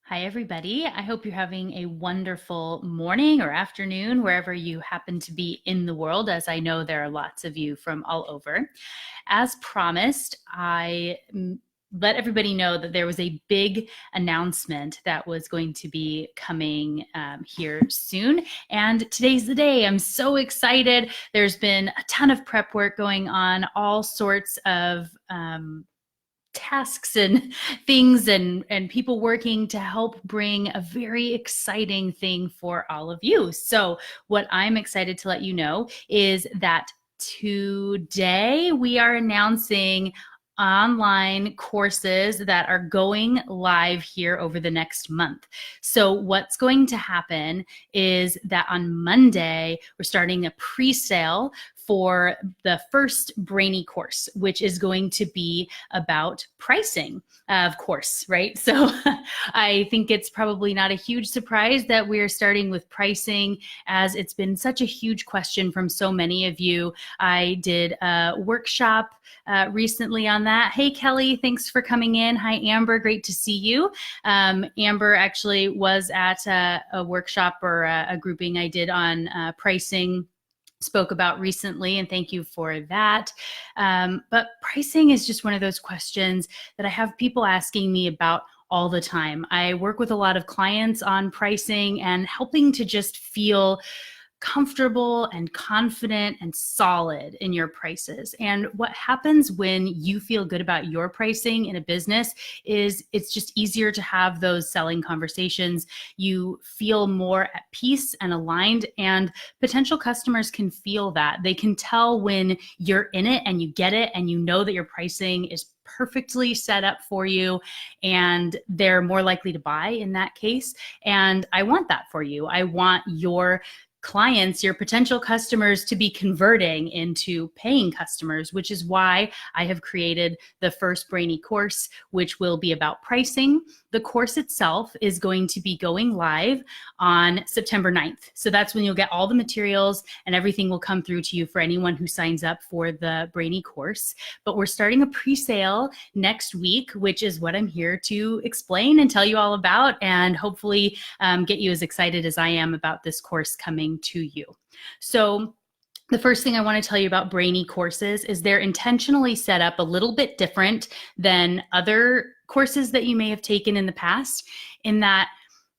Hi, everybody. I hope you're having a wonderful morning or afternoon, wherever you happen to be in the world, as I know there are lots of you from all over. As promised, I let everybody know that there was a big announcement that was going to be coming here soon. And today's the day. I'm so excited. There's been a ton of prep work going on, all sorts of tasks and things and people working to help bring a very exciting thing for all of you. So what I'm excited to let you know is that today we are announcing online courses that are going live here over the next month. So what's going to happen is that on Monday, we're starting a pre-sale for the first Brainy course, which is going to be about pricing, of course, right? So I think it's probably not a huge surprise that we're starting with pricing, as it's been such a huge question from so many of you. I did a workshop recently on that. Hey, Kelly, thanks for coming in. Hi, Amber, great to see you. Amber actually was at a workshop or a grouping I did on pricing, spoke about recently, and thank you for that. But pricing is just one of those questions that I have people asking me about all the time. I work with a lot of clients on pricing and helping to just feel comfortable and confident and solid in your prices. And what happens when you feel good about your pricing in a business is it's just easier to have those selling conversations. You feel more at peace and aligned, and potential customers can feel that. They can tell when you're in it and you get it and you know that your pricing is perfectly set up for you, and they're more likely to buy in that case. And I want that for you. I want your clients, your potential customers, to be converting into paying customers, which is why I have created the first Brainy course, which will be about pricing. The course itself is going to be going live on September 9th. So that's when you'll get all the materials and everything will come through to you for anyone who signs up for the Brainy course. But we're starting a pre-sale next week, which is what I'm here to explain and tell you all about, and hopefully get you as excited as I am about this course coming to you. So the first thing I want to tell you about Brainy Courses is they're intentionally set up a little bit different than other courses that you may have taken in the past, in that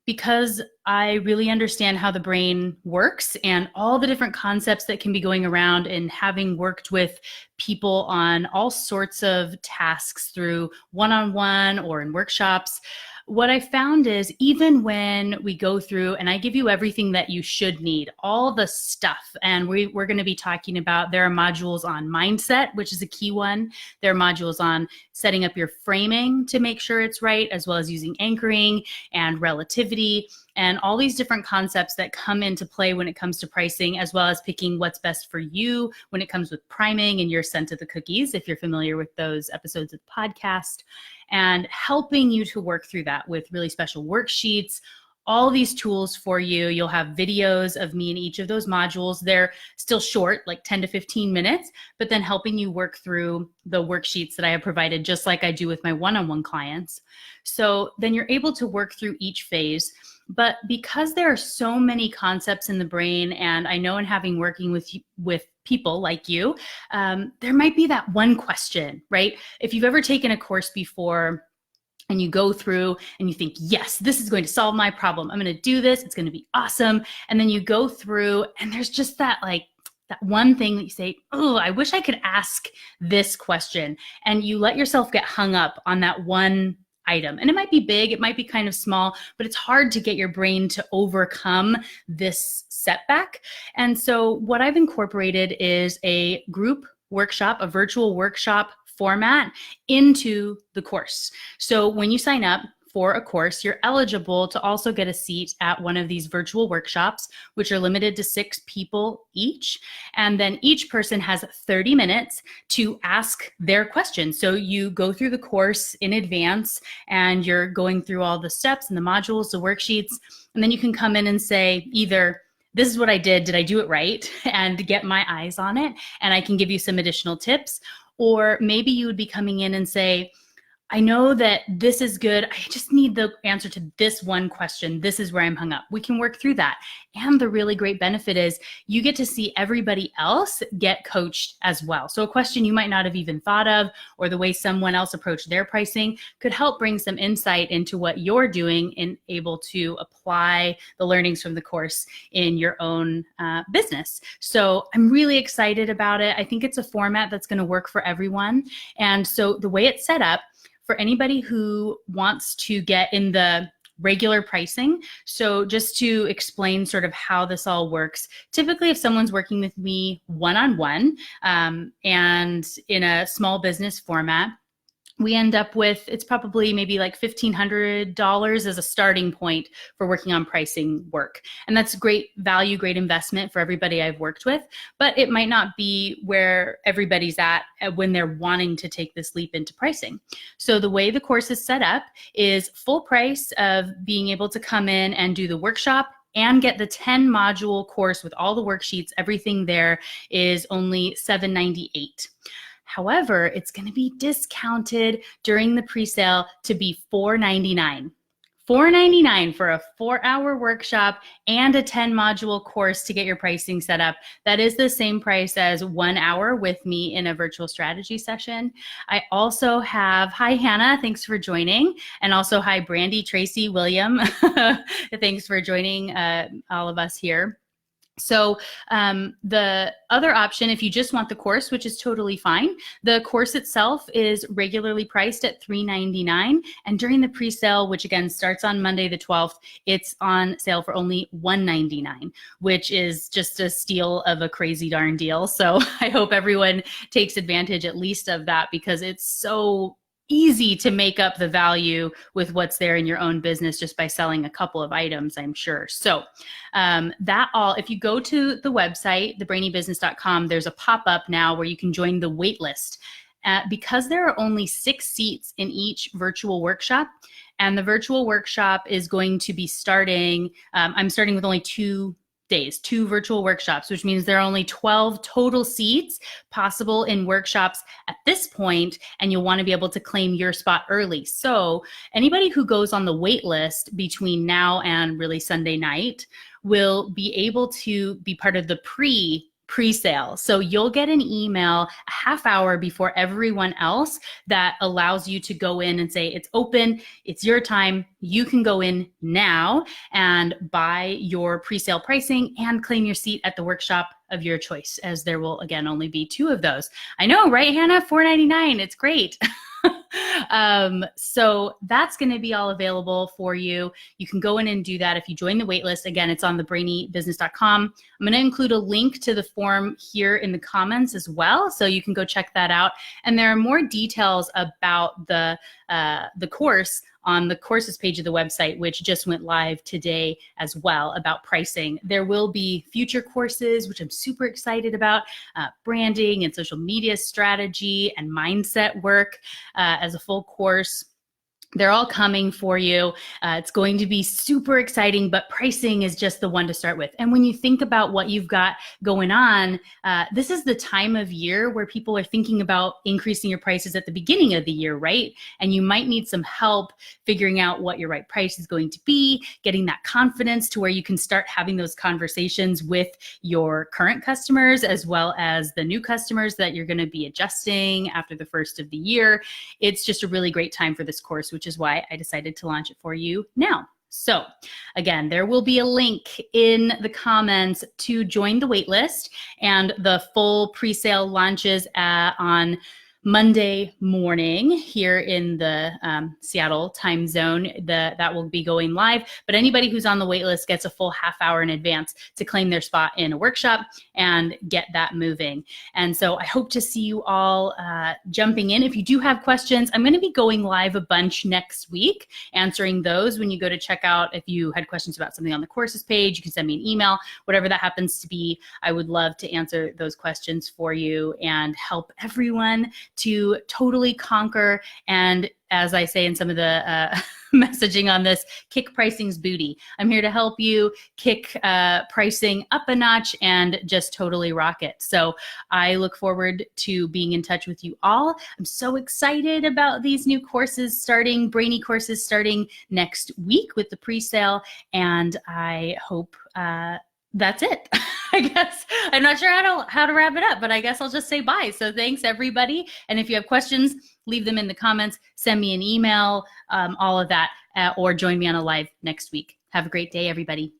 because I really understand how the brain works and all the different concepts that can be going around, and having worked with people on all sorts of tasks through one-on-one or in workshops, what I found is even when we go through and I give you everything that you should need, all the stuff, and we're going to be talking about, there are modules on mindset, which is a key one. There are modules on setting up your framing to make sure it's right, as well as using anchoring and relativity, and all these different concepts that come into play when it comes to pricing, as well as picking what's best for you when it comes with priming and your scent of the cookies, if you're familiar with those episodes of the podcast, and helping you to work through that with really special worksheets, all these tools for you. You'll have videos of me in each of those modules. They're still short, like 10 to 15 minutes, but then helping you work through the worksheets that I have provided, just like I do with my one-on-one clients. So then you're able to work through each phase. But because there are so many concepts in the brain, and I know in having working with people like you, there might be that one question, right? If you've ever taken a course before and you go through and you think, yes, this is going to solve my problem. I'm going to do this. It's going to be awesome. And then you go through and there's just that that one thing that you say, oh, I wish I could ask this question. And you let yourself get hung up on that one item. And it might be big, it might be kind of small, but it's hard to get your brain to overcome this setback. And so what I've incorporated is a group workshop, a virtual workshop format into the course. So when you sign up for a course, you're eligible to also get a seat at one of these virtual workshops, which are limited to 6 people each. And then each person has 30 minutes to ask their question. So you go through the course in advance and you're going through all the steps and the modules, the worksheets, and then you can come in and say either, this is what I did I do it right? And get my eyes on it, and I can give you some additional tips. Or maybe you would be coming in and say, I know that this is good. I just need the answer to this one question. This is where I'm hung up. We can work through that. And the really great benefit is you get to see everybody else get coached as well. So a question you might not have even thought of, or the way someone else approached their pricing, could help bring some insight into what you're doing and able to apply the learnings from the course in your own business. So I'm really excited about it. I think it's a format that's going to work for everyone. And so the way it's set up, for anybody who wants to get in the regular pricing. So just to explain sort of how this all works, typically if someone's working with me one-on-one and in a small business format, we end up with, it's probably maybe like $1,500 as a starting point for working on pricing work. And that's great value, great investment for everybody I've worked with, but it might not be where everybody's at when they're wanting to take this leap into pricing. So the way the course is set up is full price of being able to come in and do the workshop and get the 10 module course with all the worksheets. Everything there is only $798. However, it's going to be discounted during the presale to be $499. $499 for a 4-hour workshop and a 10-module course to get your pricing set up. That is the same price as 1 hour with me in a virtual strategy session. I also have, hi Hannah, thanks for joining. And also hi Brandy, Tracy, William, thanks for joining all of us here. So the other option, if you just want the course, which is totally fine, the course itself is regularly priced at $399. And during the pre-sale, which again starts on Monday the 12th, it's on sale for only $199, which is just a steal of a crazy darn deal. So I hope everyone takes advantage at least of that, because it's so easy to make up the value with what's there in your own business just by selling a couple of items, I'm sure. So if you go to the website, thebrainybusiness.com, there's a pop-up now where you can join the waitlist. Because there are only 6 seats in each virtual workshop, and the virtual workshop is going to be starting, I'm starting with only 2 days, 2 virtual workshops, which means there are only 12 total seats possible in workshops at this point, and you'll want to be able to claim your spot early. So anybody who goes on the wait list between now and really Sunday night will be able to be part of the pre-sale. So you'll get an email a half hour before everyone else that allows you to go in and say, it's open, it's your time, you can go in now and buy your pre-sale pricing and claim your seat at the workshop of your choice, as there will again only be 2 of those. I know, right, Hannah? $499, it's great. So that's going to be all available for you. You can go in and do that if you join the waitlist. Again, it's on thebrainybusiness.com. I'm going to include a link to the form here in the comments as well, so you can go check that out. And there are more details about the course on the courses page of the website, which just went live today as well, about pricing. There will be future courses, which I'm super excited about, branding and social media strategy and mindset work as a full course. They're all coming for you. It's going to be super exciting, but pricing is just the one to start with. And when you think about what you've got going on, this is the time of year where people are thinking about increasing your prices at the beginning of the year, right? And you might need some help figuring out what your right price is going to be, getting that confidence to where you can start having those conversations with your current customers, as well as the new customers that you're going to be adjusting after the first of the year. It's just a really great time for this course, which is why I decided to launch it for you now. So again, there will be a link in the comments to join the waitlist, and the full pre-sale launches on Monday morning here in the Seattle time zone. That will be going live, but anybody who's on the wait list gets a full half hour in advance to claim their spot in a workshop and get that moving. And so I hope to see you all jumping in. If you do have questions, I'm going to be going live a bunch next week, answering those. When you go to check out, if you had questions about something on the courses page, you can send me an email, whatever that happens to be. I would love to answer those questions for you and help everyone to totally conquer, and as I say in some of the messaging on this, kick pricing's booty. I'm here to help you kick pricing up a notch and just totally rock it. So I look forward to being in touch with you all. I'm so excited about these new courses starting, Brainy Courses starting next week with the pre-sale, and I hope that's it. I guess I'm not sure how to wrap it up, but I guess I'll just say bye. So thanks everybody. And if you have questions, leave them in the comments, send me an email, all of that, or join me on a live next week. Have a great day, everybody.